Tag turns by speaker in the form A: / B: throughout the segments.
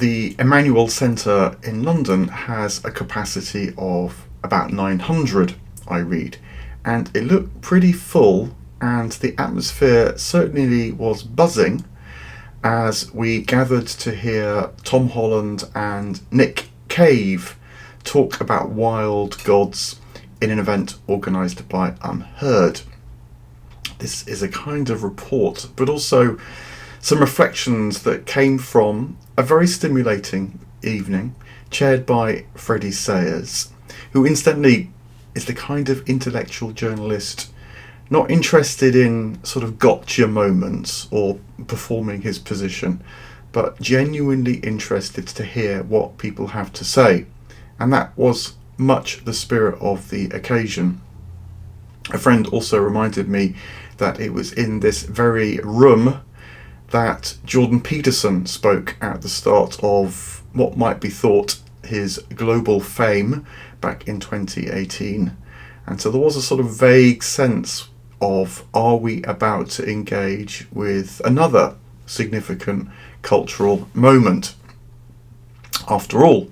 A: The Emmanuel Centre in London has a capacity of about 900, I read, and it looked pretty full, and the atmosphere certainly was buzzing as we gathered to hear Tom Holland and Nick Cave talk about wild gods in an event organised by Unherd. This is a kind of report, but also some reflections that came from a very stimulating evening chaired by Freddie Sayers, who incidentally is the kind of intellectual journalist not interested in sort of gotcha moments or performing his position, but genuinely interested to hear what people have to say. And that was much the spirit of the occasion. A friend also reminded me that it was in this very room that Jordan Peterson spoke at the start of what might be thought his global fame back in 2018. And so there was a sort of vague sense of, are we about to engage with another significant cultural moment? After all,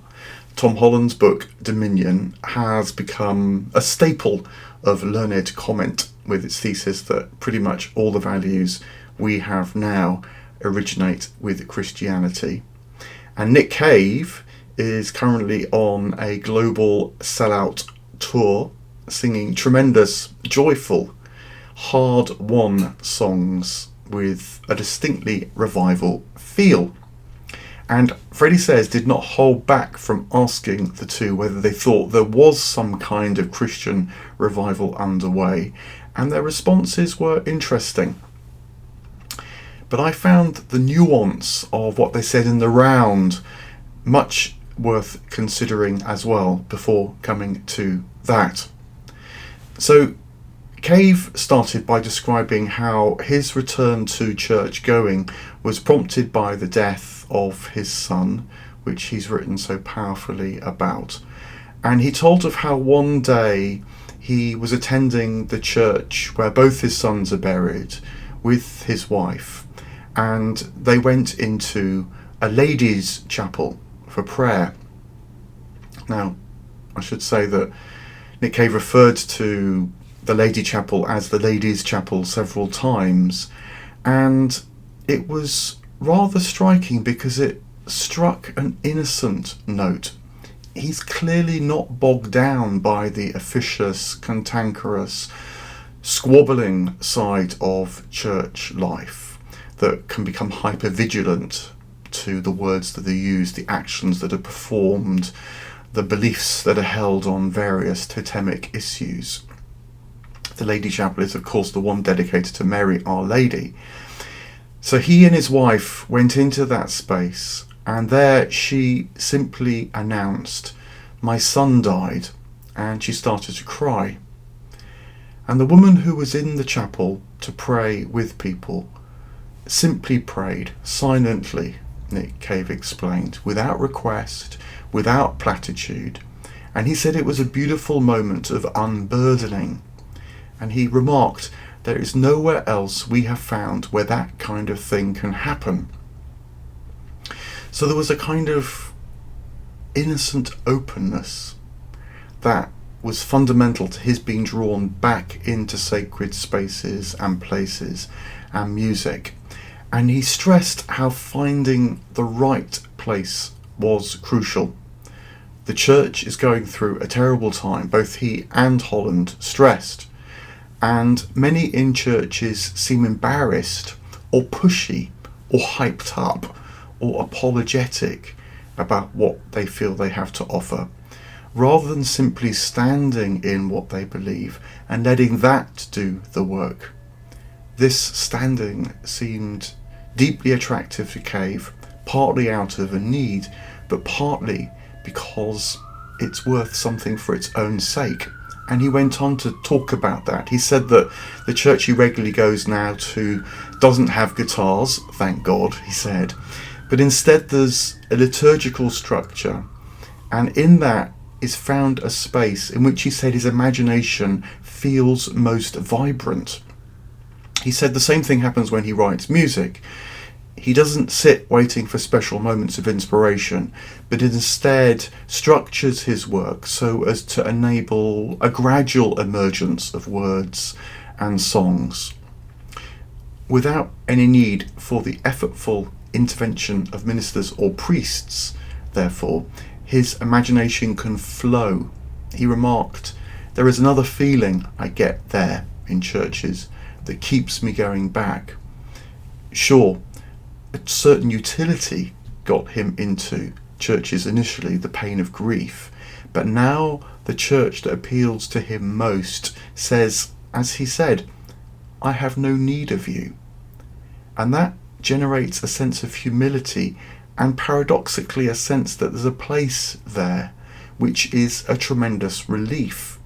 A: Tom Holland's book Dominion has become a staple of learned comment with its thesis that pretty much all the values we have now originate with Christianity. And Nick Cave is currently on a global sellout tour, singing tremendous, joyful, hard-won songs with a distinctly revival feel. And Freddie Sayers did not hold back from asking the two whether they thought there was some kind of Christian revival underway, and their responses were interesting. But I found the nuance of what they said in the round much worth considering as well before coming to that. So Cave started by describing how his return to church going was prompted by the death of his son, which he's written so powerfully about. And he told of how one day he was attending the church where both his sons are buried with his wife, and they went into a ladies' chapel for prayer. Now, I should say that Nick Cave referred to the lady chapel as the ladies' chapel several times, and it was rather striking because it struck an innocent note. He's clearly not bogged down by the officious, cantankerous, squabbling side of church life that can become hyper-vigilant to the words that are used, the actions that are performed, the beliefs that are held on various totemic issues. The Lady Chapel is, of course, the one dedicated to Mary, Our Lady. So he and his wife went into that space, and there she simply announced, "My son died," and she started to cry. And the woman who was in the chapel to pray with people simply prayed silently, Nick Cave explained, without request, without platitude. And he said it was a beautiful moment of unburdening. And he remarked, there is nowhere else we have found where that kind of thing can happen. So there was a kind of innocent openness that was fundamental to his being drawn back into sacred spaces and places and music. And he stressed how finding the right place was crucial. The church is going through a terrible time, both he and Holland stressed. And many in churches seem embarrassed or pushy or hyped up or apologetic about what they feel they have to offer, rather than simply standing in what they believe and letting that do the work. This standing seemed deeply attractive to Cave, partly out of a need, but partly because it's worth something for its own sake. And he went on to talk about that. He said that the church he regularly goes now to doesn't have guitars, thank God, he said, but instead there's a liturgical structure, and in that is found a space in which he said his imagination feels most vibrant. He said the same thing happens when he writes music. He doesn't sit waiting for special moments of inspiration, but instead structures his work so as to enable a gradual emergence of words and songs. Without any need for the effortful intervention of ministers or priests, therefore, his imagination can flow. He remarked, "There is another feeling I get there in churches that keeps me going back." Sure, a certain utility got him into churches initially, the pain of grief, but now the church that appeals to him most says, as he said, "I have no need of you." And that generates a sense of humility and paradoxically a sense that there's a place there, which is a tremendous relief.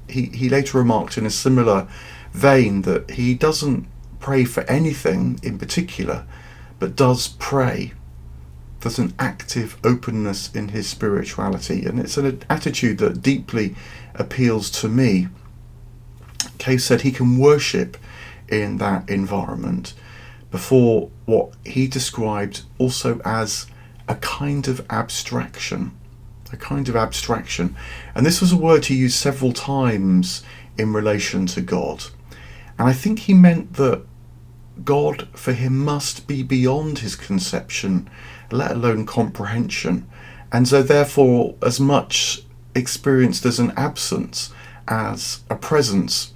A: He later remarked in a similar vein that he doesn't pray for anything in particular, but does pray. There's an active openness in his spirituality, and it's an attitude that deeply appeals to me. Cave said he can worship in that environment before what he described also as a kind of abstraction. A kind of abstraction. And this was a word he used several times in relation to God. And I think he meant that God for him must be beyond his conception, let alone comprehension, and so therefore as much experienced as an absence as a presence.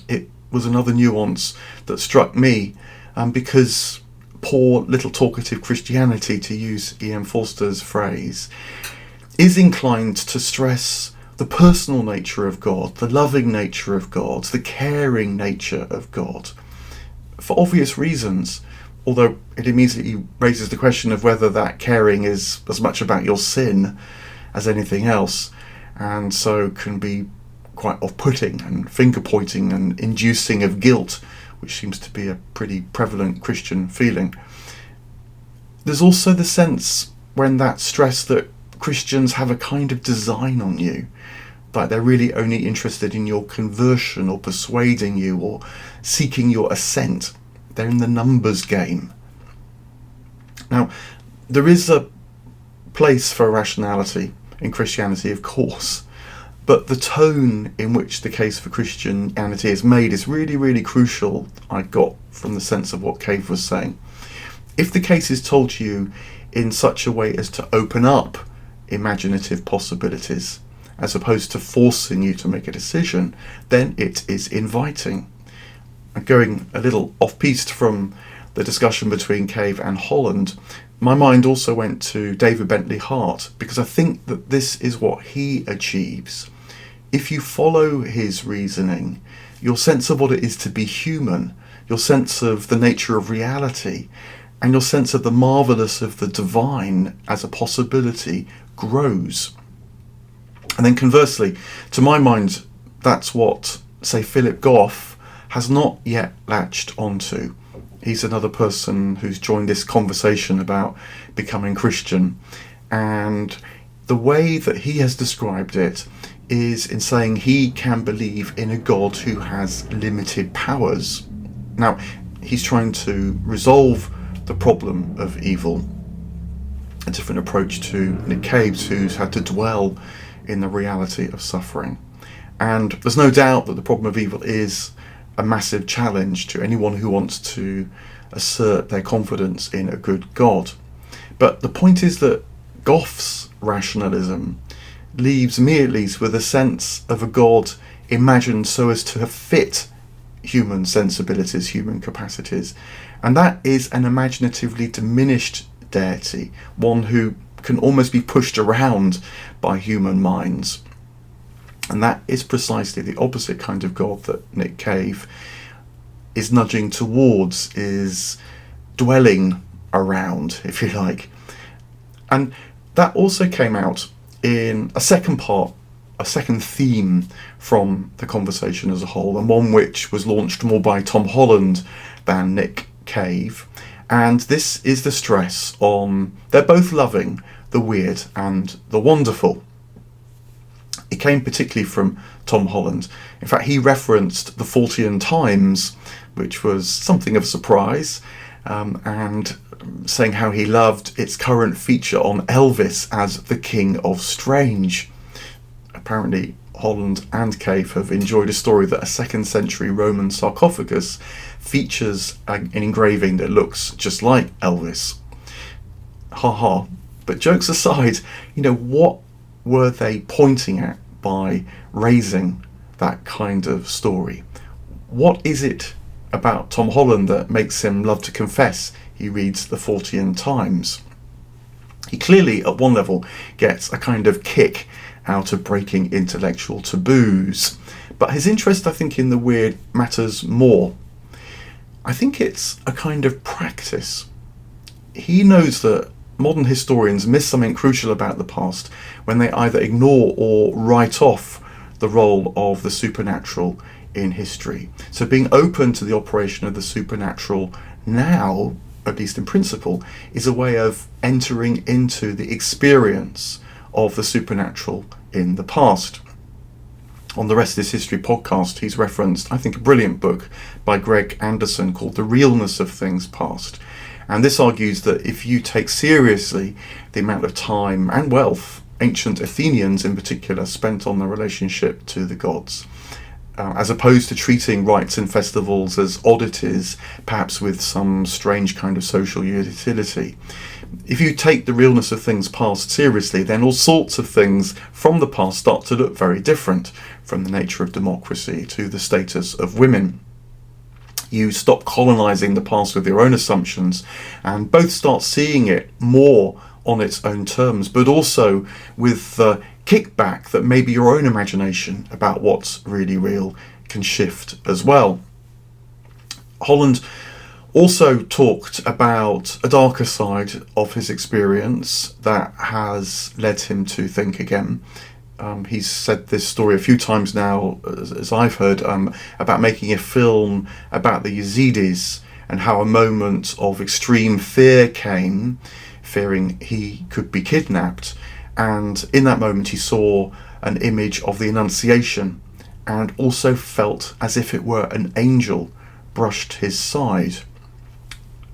A: It was another nuance that struck me, because poor little talkative Christianity, to use E.M. Forster's phrase, is inclined to stress the personal nature of God, the loving nature of God, the caring nature of God, for obvious reasons, although it immediately raises the question of whether that caring is as much about your sin as anything else, and so can be quite off-putting and finger-pointing and inducing of guilt, which seems to be a pretty prevalent Christian feeling. There's also the sense when that stress that Christians have a kind of design on you, like they're really only interested in your conversion or persuading you or seeking your assent. They're in the numbers game. Now, there is a place for rationality in Christianity, of course, but the tone in which the case for Christianity is made is really, really crucial, I got from the sense of what Cave was saying. If the case is told to you in such a way as to open up imaginative possibilities, as opposed to forcing you to make a decision, then it is inviting. And going a little off-piste from the discussion between Cave and Holland, my mind also went to David Bentley Hart, because I think that this is what he achieves. If you follow his reasoning, your sense of what it is to be human, your sense of the nature of reality, and your sense of the marvellous of the divine as a possibility grows. And then conversely, to my mind, that's what, say, Philip Goff has not yet latched onto. He's another person who's joined this conversation about becoming Christian, and the way that he has described it is in saying he can believe in a God who has limited powers. Now, he's trying to resolve the problem of evil, a different approach to Nick Cave, who's had to dwell in the reality of suffering. And there's no doubt that the problem of evil is a massive challenge to anyone who wants to assert their confidence in a good God. But the point is that Goff's rationalism leaves me at least with a sense of a God imagined so as to have fit human sensibilities, human capacities. And that is an imaginatively diminished deity, one who can almost be pushed around by human minds. And that is precisely the opposite kind of God that Nick Cave is nudging towards, is dwelling around, if you like. And that also came out in a second part, a second theme from the conversation as a whole, and one which was launched more by Tom Holland than Nick Cave. And this is the stress on they're both loving the weird and the wonderful. It came particularly from Tom Holland. In fact, he referenced the Faultian Times, which was something of a surprise, and saying how he loved its current feature on Elvis as the King of Strange. Apparently, Holland and Cave have enjoyed a story that a 2nd century Roman sarcophagus features an engraving that looks just like Elvis. Ha. But jokes aside, what were they pointing at by raising that kind of story? What is it about Tom Holland that makes him love to confess he reads the Fortean Times? He clearly, at one level, gets a kind of kick out of breaking intellectual taboos, but his interest, I think, in the weird matters more. I think it's a kind of practice. He knows that modern historians miss something crucial about the past when they either ignore or write off the role of the supernatural in history. So being open to the operation of the supernatural now, at least in principle, is a way of entering into the experience of the supernatural in the past. On the Rest Is History podcast, he's referenced, I think, a brilliant book by Greg Anderson called The Realness of Things Past. And this argues that if you take seriously the amount of time and wealth ancient Athenians in particular spent on their relationship to the gods, as opposed to treating rites and festivals as oddities, perhaps with some strange kind of social utility. If you take the realness of things past seriously, then all sorts of things from the past start to look very different, from the nature of democracy to the status of women. You stop colonising the past with your own assumptions and both start seeing it more on its own terms, but also with the kickback that maybe your own imagination about what's really real can shift as well. Holland also talked about a darker side of his experience that has led him to think again. He's said this story a few times now, as I've heard, about making a film about the Yazidis and how a moment of extreme fear came, fearing he could be kidnapped. And in that moment he saw an image of the Annunciation and also felt as if it were an angel brushed his side.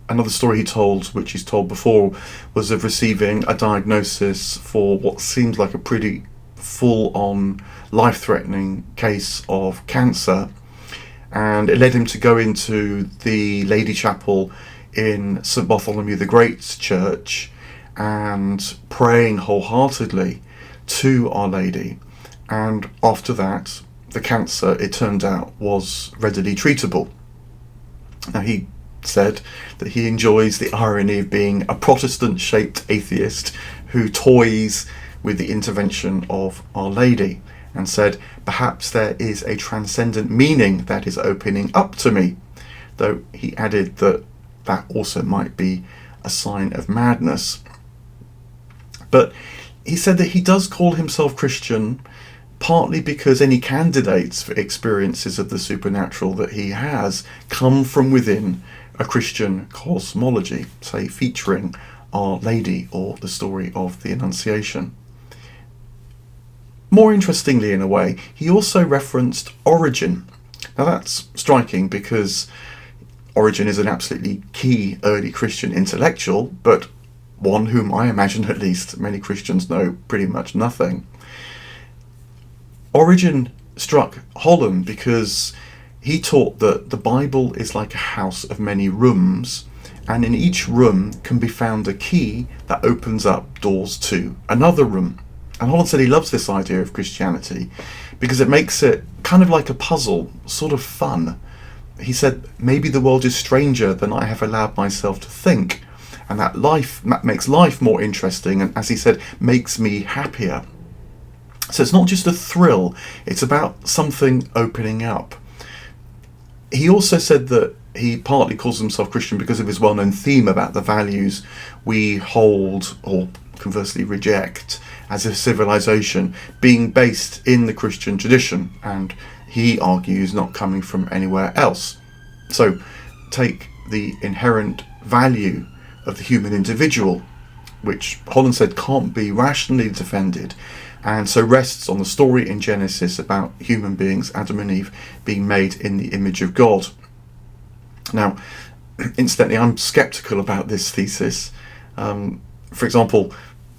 A: Another story he told, which he's told before, was of receiving a diagnosis for what seems like a pretty full-on life-threatening case of cancer, and it led him to go into the Lady Chapel in St Bartholomew the Great's church and praying wholeheartedly to Our Lady. And after that, the cancer, it turned out, was readily treatable. Now, he said that he enjoys the irony of being a Protestant-shaped atheist who toys with the intervention of Our Lady, and said, perhaps there is a transcendent meaning that is opening up to me, though he added that that also might be a sign of madness. But he said that he does call himself Christian partly because any candidates for experiences of the supernatural that he has come from within a Christian cosmology, say featuring Our Lady or the story of the Annunciation. More interestingly, in a way, he also referenced Origen. Now that's striking because Origen is an absolutely key early Christian intellectual, but one whom I imagine at least many Christians know pretty much nothing. Origen struck Holland because he taught that the Bible is like a house of many rooms, and in each room can be found a key that opens up doors to another room. And Holland said he loves this idea of Christianity because it makes it kind of like a puzzle, sort of fun. He said, maybe the world is stranger than I have allowed myself to think, and that makes life more interesting, and as he said, makes me happier. So it's not just a thrill, it's about something opening up. He also said that he partly calls himself Christian because of his well-known theme about the values we hold, or conversely reject, as a civilization being based in the Christian tradition, and he argues not coming from anywhere else. So take the inherent value of the human individual, which Holland said can't be rationally defended, and so rests on the story in Genesis about human beings, Adam and Eve, being made in the image of God. Now, incidentally, I'm sceptical about this thesis. For example,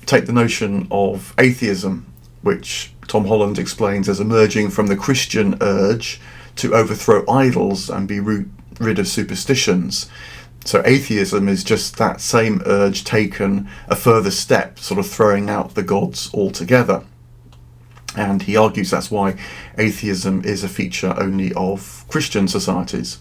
A: take the notion of atheism, which Tom Holland explains as emerging from the Christian urge to overthrow idols and be rid of superstitions. So atheism is just that same urge taken a further step, sort of throwing out the gods altogether. And he argues that's why atheism is a feature only of Christian societies.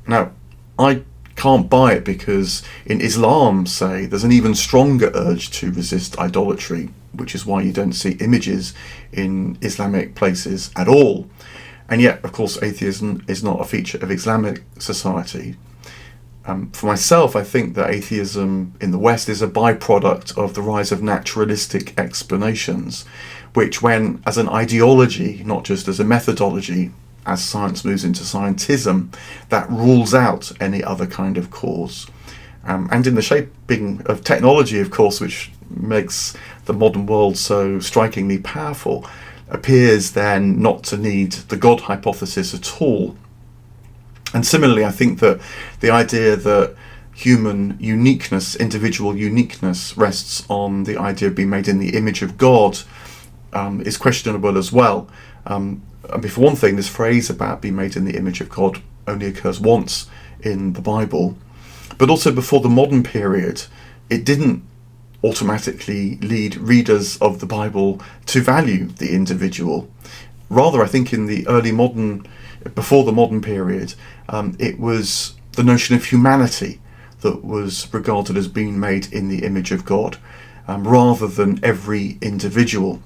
A: Now, I can't buy it, because in Islam, say, there's an even stronger urge to resist idolatry, which is why you don't see images in Islamic places at all. And yet, of course, atheism is not a feature of Islamic society. For myself, I think that atheism in the West is a byproduct of the rise of naturalistic explanations, which, when as an ideology, not just as a methodology, as science moves into scientism, that rules out any other kind of cause. And in the shaping of technology, of course, which makes the modern world so strikingly powerful, appears then not to need the God hypothesis at all. And similarly, I think that the idea that human uniqueness, individual uniqueness, rests on the idea of being made in the image of God is questionable as well. And for one thing, this phrase about being made in the image of God only occurs once in the Bible. But also before the modern period, it didn't automatically lead readers of the Bible to value the individual. Rather, I think in the before the modern period, it was the notion of humanity that was regarded as being made in the image of God, rather than every individual.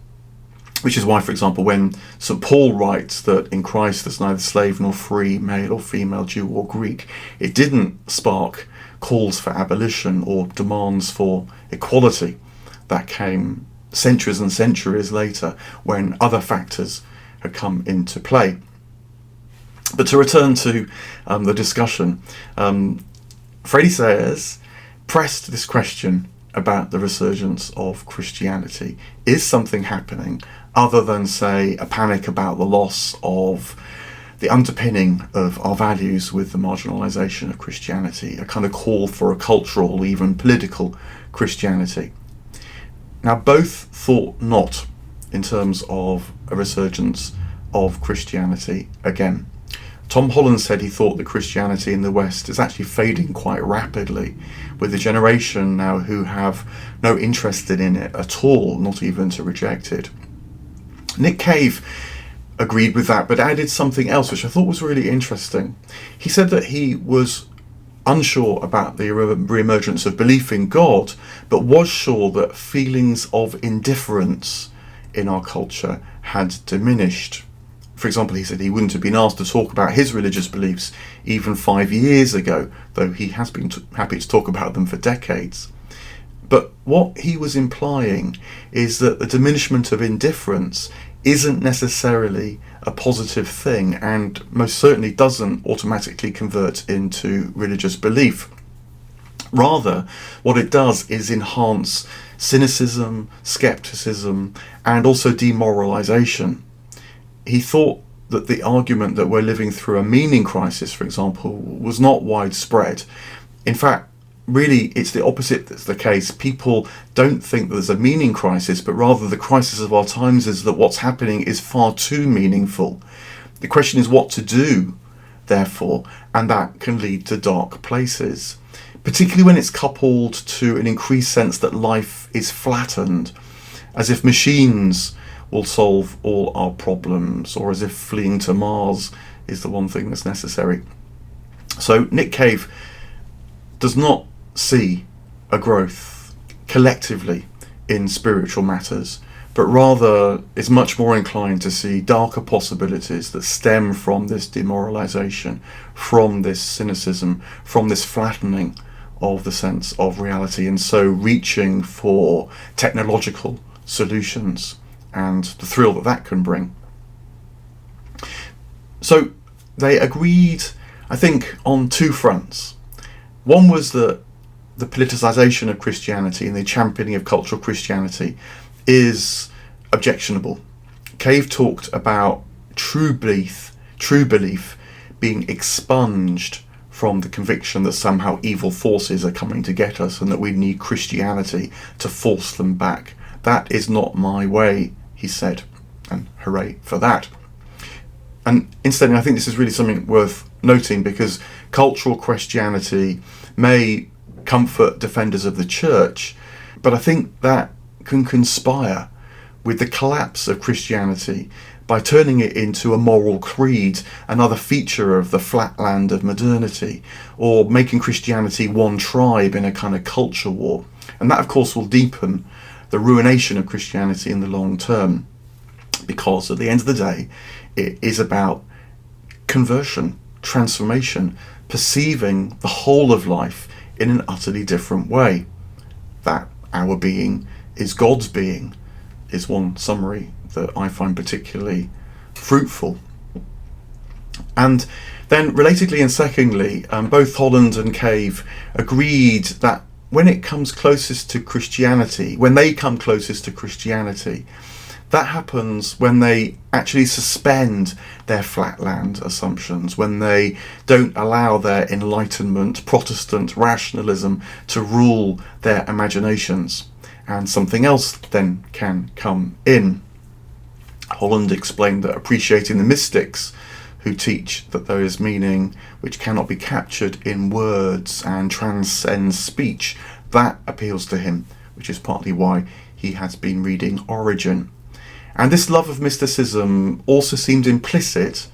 A: Which is why, for example, when St. Paul writes that in Christ there's neither slave nor free, male or female, Jew or Greek, it didn't spark calls for abolition or demands for equality. That came centuries and centuries later, when other factors had come into play. But to return to the discussion, Freddie Sayers pressed this question about the resurgence of Christianity. Is something happening other than, say, a panic about the loss of the underpinning of our values with the marginalisation of Christianity, a kind of call for a cultural, even political Christianity? Now, both thought not in terms of a resurgence of Christianity again. Tom Holland said he thought that Christianity in the West is actually fading quite rapidly, with a generation now who have no interest in it at all, not even to reject it. Nick Cave agreed with that, but added something else which I thought was really interesting. He said that he was unsure about the re-emergence of belief in God, but was sure that feelings of indifference in our culture had diminished. For example, he said he wouldn't have been asked to talk about his religious beliefs even 5 years ago, though he has been happy to talk about them for decades. But what he was implying is that the diminishment of indifference isn't necessarily a positive thing, and most certainly doesn't automatically convert into religious belief. Rather, what it does is enhance cynicism, skepticism, and also demoralisation. He thought that the argument that we're living through a meaning crisis, for example, was not widespread. In fact, really, it's the opposite that's the case. People don't think that there's a meaning crisis, but rather the crisis of our times is that what's happening is far too meaningful. The question is what to do, therefore, and that can lead to dark places, particularly when it's coupled to an increased sense that life is flattened, as if machines will solve all our problems, or as if fleeing to Mars is the one thing that's necessary. So Nick Cave does not see a growth collectively in spiritual matters, but rather is much more inclined to see darker possibilities that stem from this demoralisation, from this cynicism, from this flattening of the sense of reality, and so reaching for technological solutions and the thrill that that can bring. So they agreed, I think, on two fronts. One was that the politicisation of Christianity and the championing of cultural Christianity is objectionable. Cave talked about true belief being expunged from the conviction that somehow evil forces are coming to get us and that we need Christianity to force them back. That is not my way, he said, and hooray for that. And instead, I think this is really something worth noting, because cultural Christianity may comfort defenders of the church, but I think that can conspire with the collapse of Christianity by turning it into a moral creed, another feature of the flatland of modernity, or making Christianity one tribe in a kind of culture war. And that, of course, will deepen the ruination of Christianity in the long term, because at the end of the day, it is about conversion, transformation, perceiving the whole of life in an utterly different way. That our being is God's being is one summary that I find particularly fruitful. And then, relatedly and secondly, both Holland and Cave agreed that when it comes closest to Christianity, when they come closest to Christianity, that happens when they actually suspend their flatland assumptions, when they don't allow their Enlightenment, Protestant rationalism to rule their imaginations, and something else then can come in. Holland explained that appreciating the mystics who teach that there is meaning which cannot be captured in words and transcends speech, that appeals to him, which is partly why he has been reading Origin. And this love of mysticism also seemed implicit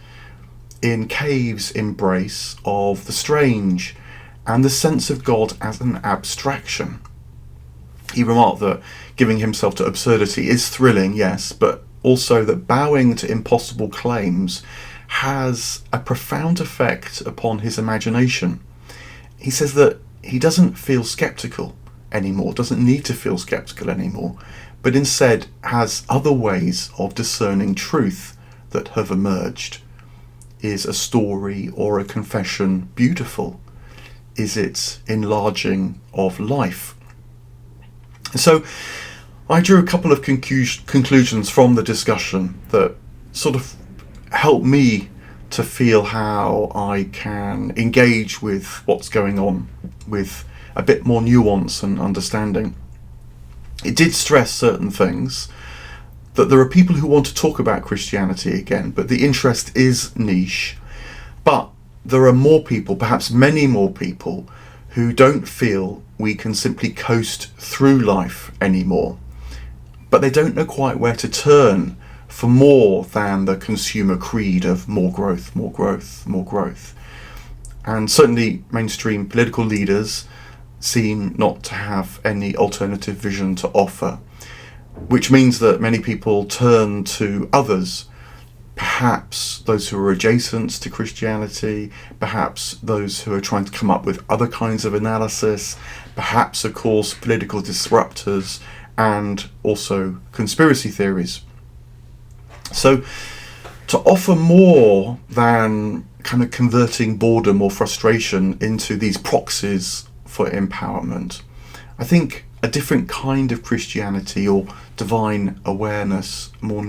A: in Cave's embrace of the strange and the sense of God as an abstraction. He remarked that giving himself to absurdity is thrilling, yes, but also that bowing to impossible claims has a profound effect upon his imagination. He says that he doesn't feel sceptical anymore, doesn't need to feel sceptical anymore, but instead has other ways of discerning truth that have emerged. Is a story or a confession beautiful? Is it enlarging of life? So I drew a couple of conclusions from the discussion that sort of help me to feel how I can engage with what's going on with a bit more nuance and understanding. It did stress certain things, that there are people who want to talk about Christianity again, but the interest is niche. But there are more people, perhaps many more people, who don't feel we can simply coast through life anymore. But they don't know quite where to turn for more than the consumer creed of more growth, more growth, more growth. And certainly mainstream political leaders seem not to have any alternative vision to offer, which means that many people turn to others, perhaps those who are adjacent to Christianity, perhaps those who are trying to come up with other kinds of analysis, perhaps, of course, political disruptors, and also conspiracy theories. So to offer more than kind of converting boredom or frustration into these proxies for empowerment, I think a different kind of Christianity or divine awareness more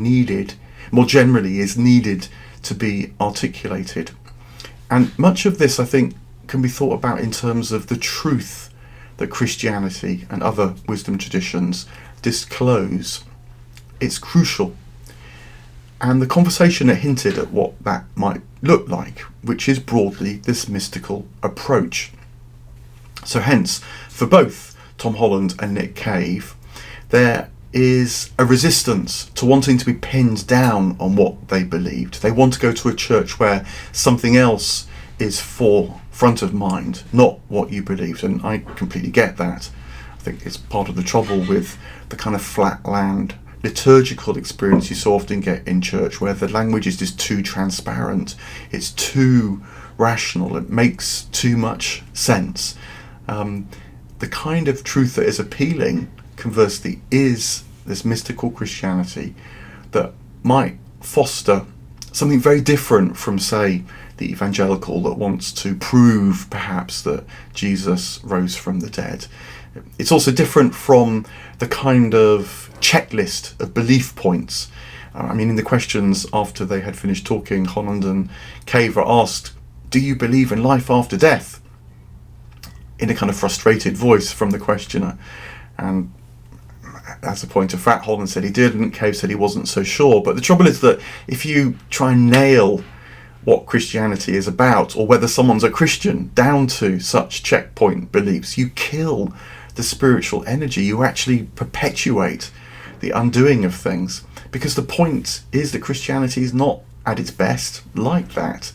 A: generally is needed to be articulated. And much of this, I think, can be thought about in terms of the truth that Christianity and other wisdom traditions disclose. It's crucial. And the conversation hinted at what that might look like, which is broadly this mystical approach. So hence, for both Tom Holland and Nick Cave, there is a resistance to wanting to be pinned down on what they believed. They want to go to a church where something else is forefront of mind, not what you believed, and I completely get that. I think it's part of the trouble with the kind of flatland liturgical experience you so often get in church, where the language is just too transparent, it's too rational, it makes too much sense. The kind of truth that is appealing, conversely, is this mystical Christianity that might foster something very different from, say, the evangelical that wants to prove perhaps that Jesus rose from the dead. It's also different from the kind of checklist of belief points. In the questions after they had finished talking, Holland and Cave are asked do you believe in life after death? In a kind of frustrated voice from the questioner. And as a point of fact, Holland said he didn't, Cave said he wasn't so sure. But the trouble is that if you try and nail what Christianity is about, or whether someone's a Christian, down to such checkpoint beliefs, you kill the spiritual energy. You actually perpetuate the undoing of things. Because the point is that Christianity is not at its best like that.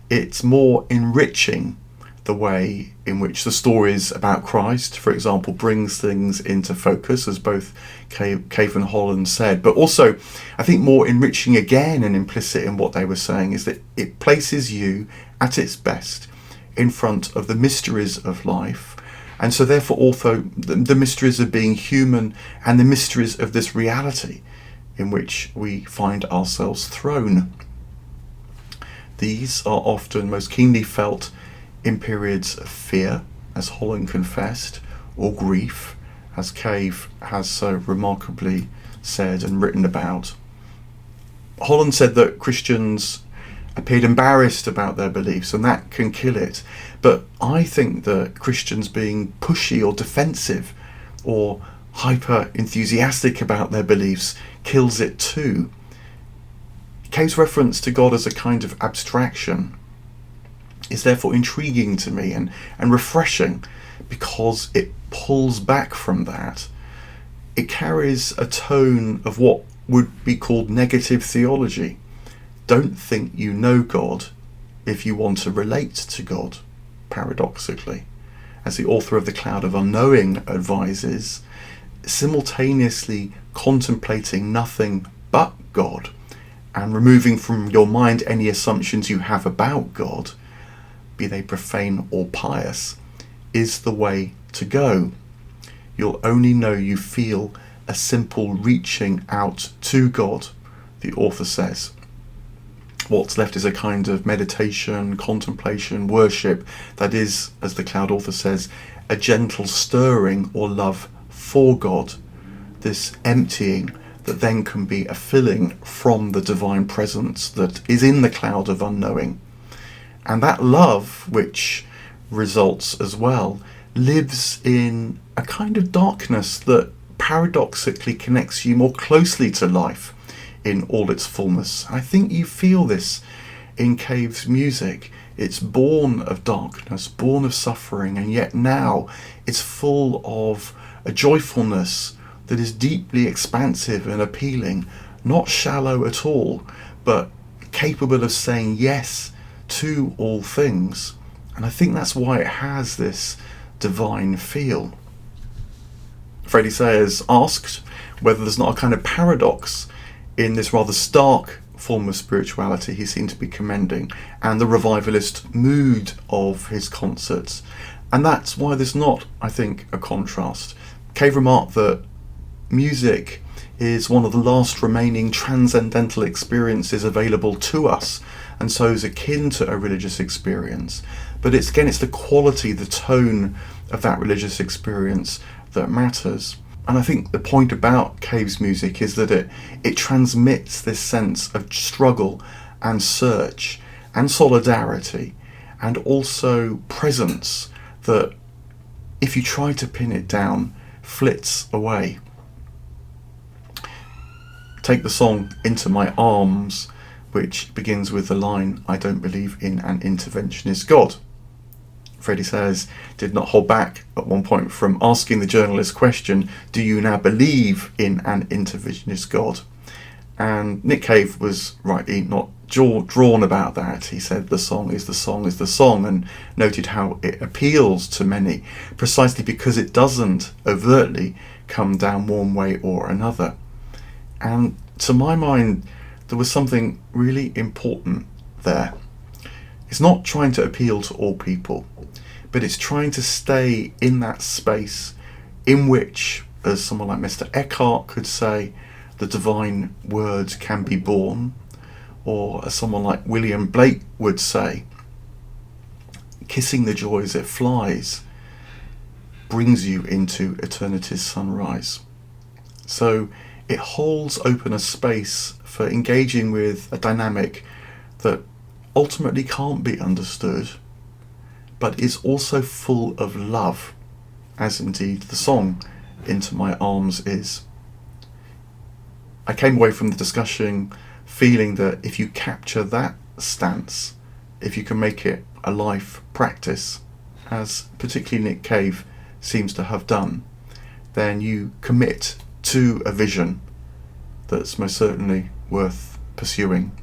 A: It's more enriching the way in which the stories about Christ, for example, brings things into focus, as both Cave and Holland said. But also, I think more enriching again and implicit in what they were saying is that it places you at its best in front of the mysteries of life. And so therefore also the mysteries of being human and the mysteries of this reality in which we find ourselves thrown. These are often most keenly felt in periods of fear, as Holland confessed, or grief, as Cave has so remarkably said and written about. Holland said that Christians appeared embarrassed about their beliefs, and that can kill it. But I think that Christians being pushy or defensive or hyper enthusiastic about their beliefs kills it too. Cave's reference to God as a kind of abstraction is therefore intriguing to me and refreshing, because it pulls back from that. It carries a tone of what would be called negative theology. Don't think you know God if you want to relate to God, paradoxically. As the author of The Cloud of Unknowing advises, simultaneously contemplating nothing but God and removing from your mind any assumptions you have about God, be they profane or pious, is the way to go. You'll only know you feel a simple reaching out to God, the author says. What's left is a kind of meditation, contemplation, worship that is, as the Cloud author says, a gentle stirring or love for God, this emptying that then can be a filling from the divine presence that is in the cloud of unknowing. And that love, which results as well, lives in a kind of darkness that paradoxically connects you more closely to life in all its fullness. I think you feel this in Cave's music. It's born of darkness, born of suffering, and yet now it's full of a joyfulness that is deeply expansive and appealing, not shallow at all, but capable of saying yes to all things. And I think that's why it has this divine feel. Freddie Sayers asked whether there's not a kind of paradox in this rather stark form of spirituality he seemed to be commending, and the revivalist mood of his concerts. And that's why there's not, I think, a contrast. Cave remarked that music is one of the last remaining transcendental experiences available to us, and so is akin to a religious experience. But it's the quality, the tone of that religious experience that matters. And I think the point about Cave's music is that it transmits this sense of struggle and search and solidarity, and also presence that, if you try to pin it down, flits away. Take the song Into My Arms, which begins with the line, "I don't believe in an interventionist God." Freddie Sayers did not hold back at one point from asking the journalist question, "Do you now believe in an interventionist God?" And Nick Cave was rightly not drawn about that. He said the song is the song is the song, and noted how it appeals to many precisely because it doesn't overtly come down one way or another. And to my mind, there was something really important there. It's not trying to appeal to all people, but it's trying to stay in that space in which, as someone like Mr. Eckhart could say, the divine word can be born, or as someone like William Blake would say, kissing the joy as it flies brings you into eternity's sunrise. So it holds open a space for engaging with a dynamic that ultimately can't be understood, but is also full of love, as indeed the song Into My Arms is. I came away from the discussion feeling that if you capture that stance, if you can make it a life practice, as particularly Nick Cave seems to have done, then you commit to a vision that's most certainly worth pursuing.